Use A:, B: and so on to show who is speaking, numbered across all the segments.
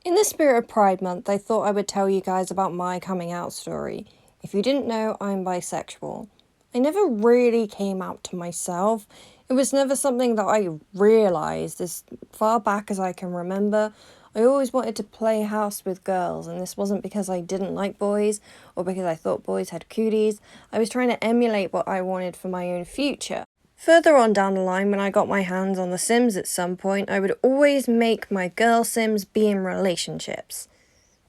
A: In the spirit of Pride Month, I thought I would tell you guys about my coming out story. If you didn't know, I'm bisexual. I never really came out to myself. It was never something that I realised as far back as I can remember. I always wanted to play house with girls, and this wasn't because I didn't like boys or because I thought boys had cooties. I was trying to emulate what I wanted for my own future. Further on down the line, when I got my hands on the Sims at some point, I would always make my girl Sims be in relationships.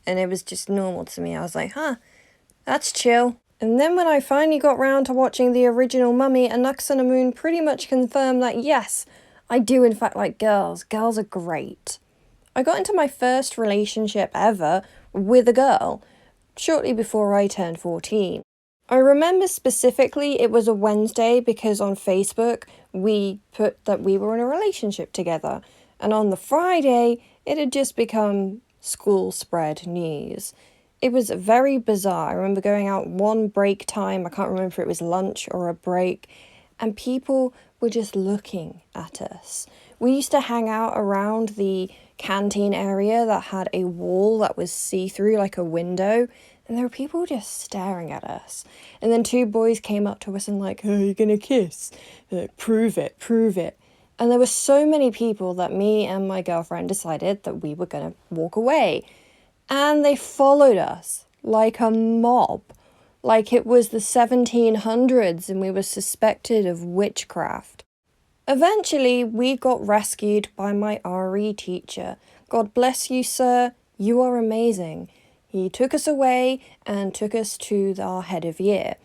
A: And it was just normal to me. I was like, that's chill. And then when I finally got round to watching the original Mummy, A Nux and a Moon pretty much confirmed that yes, I do in fact like girls. Girls are great. I got into my first relationship ever with a girl shortly before I turned 14. I remember specifically it was a Wednesday because on Facebook we put that we were in a relationship together. And on the Friday, it had just become school spread news. It was very bizarre. I remember going out one break time, I can't remember if it was lunch or a break, and people were just looking at us. We used to hang out around the canteen area that had a wall that was see-through like a window, and there were people just staring at us. And then two boys came up to us and like, "Oh, you're gonna kiss? Prove it, prove it." And there were so many people that me and my girlfriend decided that we were gonna walk away. And they followed us like a mob, like it was the 1700s and we were suspected of witchcraft. Eventually, we got rescued by my RE teacher. God bless you, sir. You are amazing. He took us away and took us to our head of year,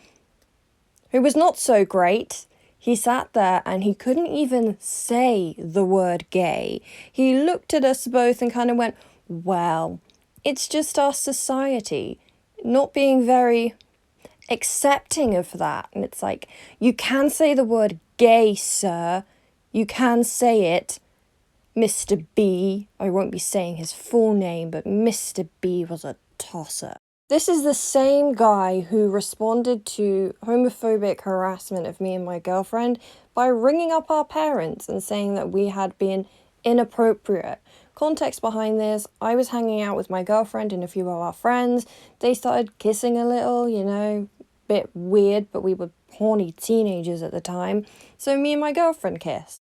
A: who was not so great. He sat there and he couldn't even say the word gay. He looked at us both and kind of went, well, it's just our society not being very accepting of that. And it's like, you can say the word gay, sir. You can say it. Mr. B, I won't be saying his full name, but Mr. B was a tosser. This is the same guy who responded to homophobic harassment of me and my girlfriend by ringing up our parents and saying that we had been inappropriate. Context behind this, I was hanging out with my girlfriend and a few of our friends. They started kissing a little, bit weird, but we were horny teenagers at the time. So me and my girlfriend kissed.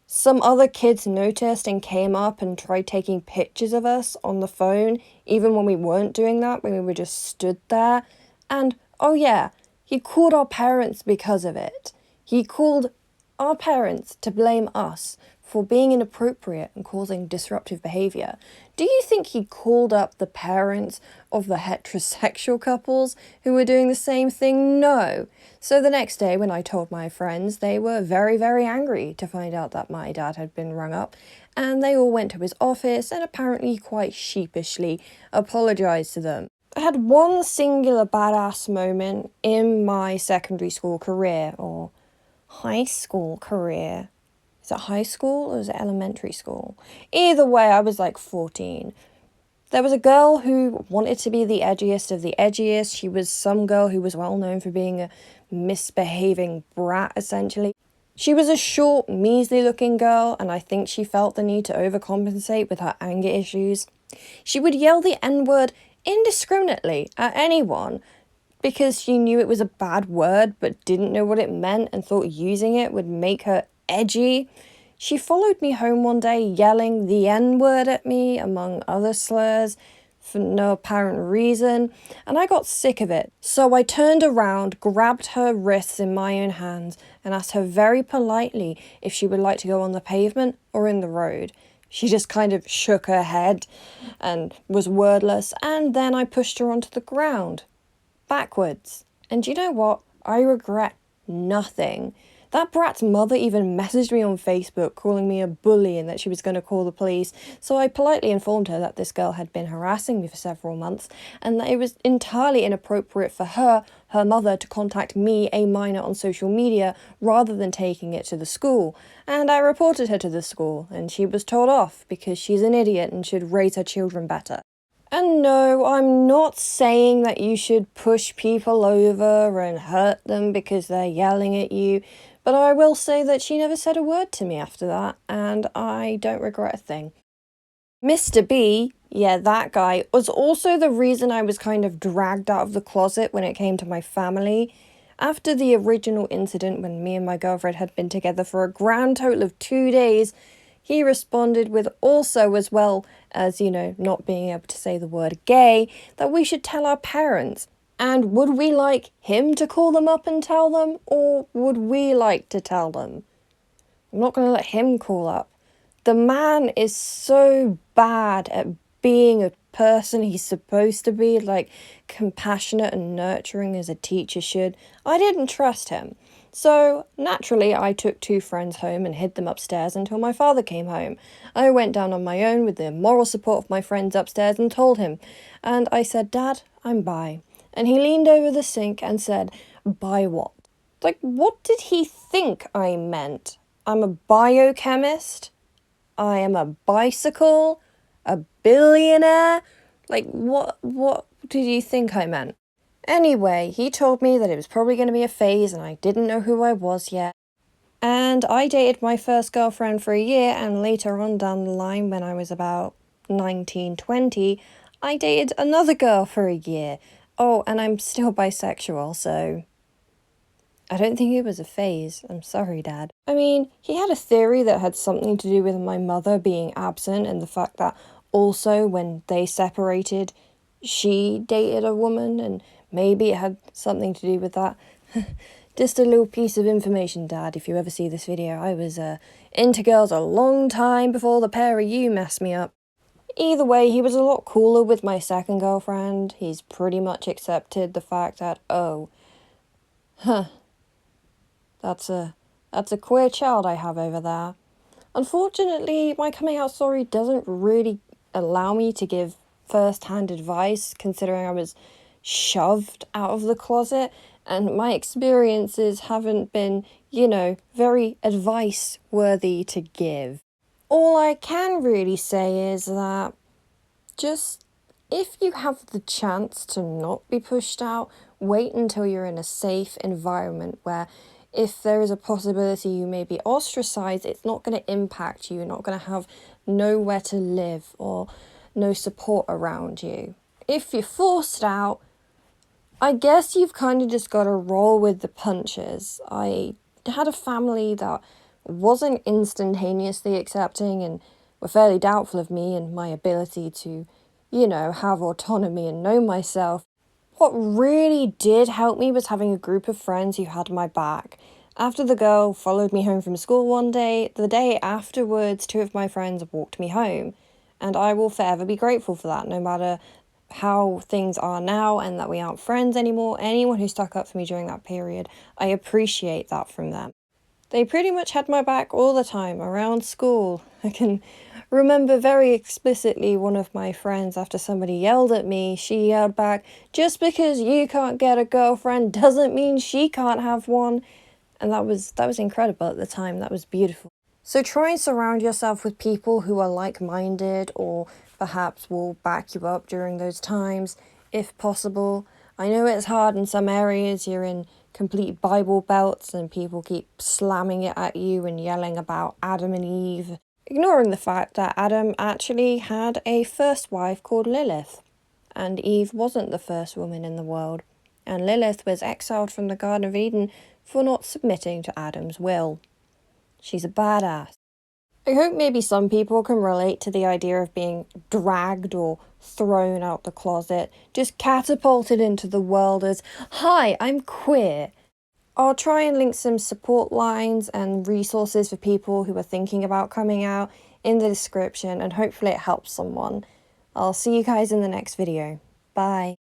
A: Some other kids noticed and came up and tried taking pictures of us on the phone, even when we weren't doing that, when we were just stood there. And, oh yeah, he called our parents because of it. He called our parents to blame us for being inappropriate and causing disruptive behaviour. Do you think he called up the parents of the heterosexual couples who were doing the same thing? No. So the next day when I told my friends, they were very, very angry to find out that my dad had been rung up, and they all went to his office and apparently quite sheepishly apologised to them. I had one singular badass moment in my secondary school career, or high school career. Is it high school or is it elementary school? Either way, I was like 14. There was a girl who wanted to be the edgiest of the edgiest. She was some girl who was well known for being a misbehaving brat, essentially. She was a short, measly looking girl, and I think she felt the need to overcompensate with her anger issues. She would yell the N-word indiscriminately at anyone because she knew it was a bad word but didn't know what it meant and thought using it would make her edgy. She followed me home one day yelling the N-word at me, among other slurs, for no apparent reason, and I got sick of it. So I turned around, grabbed her wrists in my own hands, and asked her very politely if she would like to go on the pavement or in the road. She just kind of shook her head and was wordless, and then I pushed her onto the ground, backwards. And you know what? I regret nothing. That brat's mother even messaged me on Facebook calling me a bully and that she was going to call the police, so I politely informed her that this girl had been harassing me for several months and that it was entirely inappropriate for her mother, to contact me, a minor, on social media rather than taking it to the school. And I reported her to the school, and she was told off because she's an idiot and should raise her children better. And no, I'm not saying that you should push people over and hurt them because they're yelling at you, but I will say that she never said a word to me after that, and I don't regret a thing. Mr. B, yeah, that guy, was also the reason I was kind of dragged out of the closet when it came to my family. After the original incident when me and my girlfriend had been together for a grand total of 2 days, he responded with also, as well as, not being able to say the word gay, that we should tell our parents. And would we like him to call them up and tell them, or would we like to tell them? I'm not going to let him call up. The man is so bad at being a person he's supposed to be, like compassionate and nurturing as a teacher should. I didn't trust him. So, naturally, I took 2 friends home and hid them upstairs until my father came home. I went down on my own with the moral support of my friends upstairs and told him. And I said, "Dad, I'm bi." And he leaned over the sink and said, "Bi what?" Like, what did he think I meant? I'm a biochemist? I am a bicycle? A billionaire? Like, what did you think I meant? Anyway, he told me that it was probably going to be a phase and I didn't know who I was yet. And I dated my first girlfriend for a year, and later on down the line, when I was about 19, 20, I dated another girl for a year. Oh, and I'm still bisexual, so I don't think it was a phase. I'm sorry, Dad. I mean, he had a theory that had something to do with my mother being absent and the fact that also when they separated, she dated a woman, and maybe it had something to do with that. Just a little piece of information, Dad, if you ever see this video. I was into girls a long time before the pair of you messed me up. Either way, he was a lot cooler with my second girlfriend. He's pretty much accepted the fact that, oh, that's a queer child I have over there. Unfortunately, my coming out story doesn't really allow me to give first-hand advice, considering I was shoved out of the closet, and my experiences haven't been, very advice-worthy to give. All I can really say is that just if you have the chance to not be pushed out, wait until you're in a safe environment where if there is a possibility you may be ostracized, it's not going to impact you. You're not going to have nowhere to live or no support around you. If you're forced out, I guess you've kind of just got to roll with the punches. I had a family that wasn't instantaneously accepting and were fairly doubtful of me and my ability to, have autonomy and know myself. What really did help me was having a group of friends who had my back. After the girl followed me home from school one day, the day afterwards, 2 of my friends walked me home. And I will forever be grateful for that, no matter how things are now and that we aren't friends anymore. Anyone who stuck up for me during that period, I appreciate that from them. They pretty much had my back all the time around school. I can remember very explicitly one of my friends, after somebody yelled at me, she yelled back, "Just because you can't get a girlfriend doesn't mean she can't have one." And that was incredible at the time. That was beautiful. So try and surround yourself with people who are like-minded or perhaps will back you up during those times, if possible. I know it's hard in some areas. You're in complete Bible belts and people keep slamming it at you and yelling about Adam and Eve, ignoring the fact that Adam actually had a first wife called Lilith, and Eve wasn't the first woman in the world, and Lilith was exiled from the Garden of Eden for not submitting to Adam's will. She's a badass. I hope maybe some people can relate to the idea of being dragged or thrown out the closet, just catapulted into the world as, "Hi, I'm queer." I'll try and link some support lines and resources for people who are thinking about coming out in the description, and hopefully it helps someone. I'll see you guys in the next video. Bye.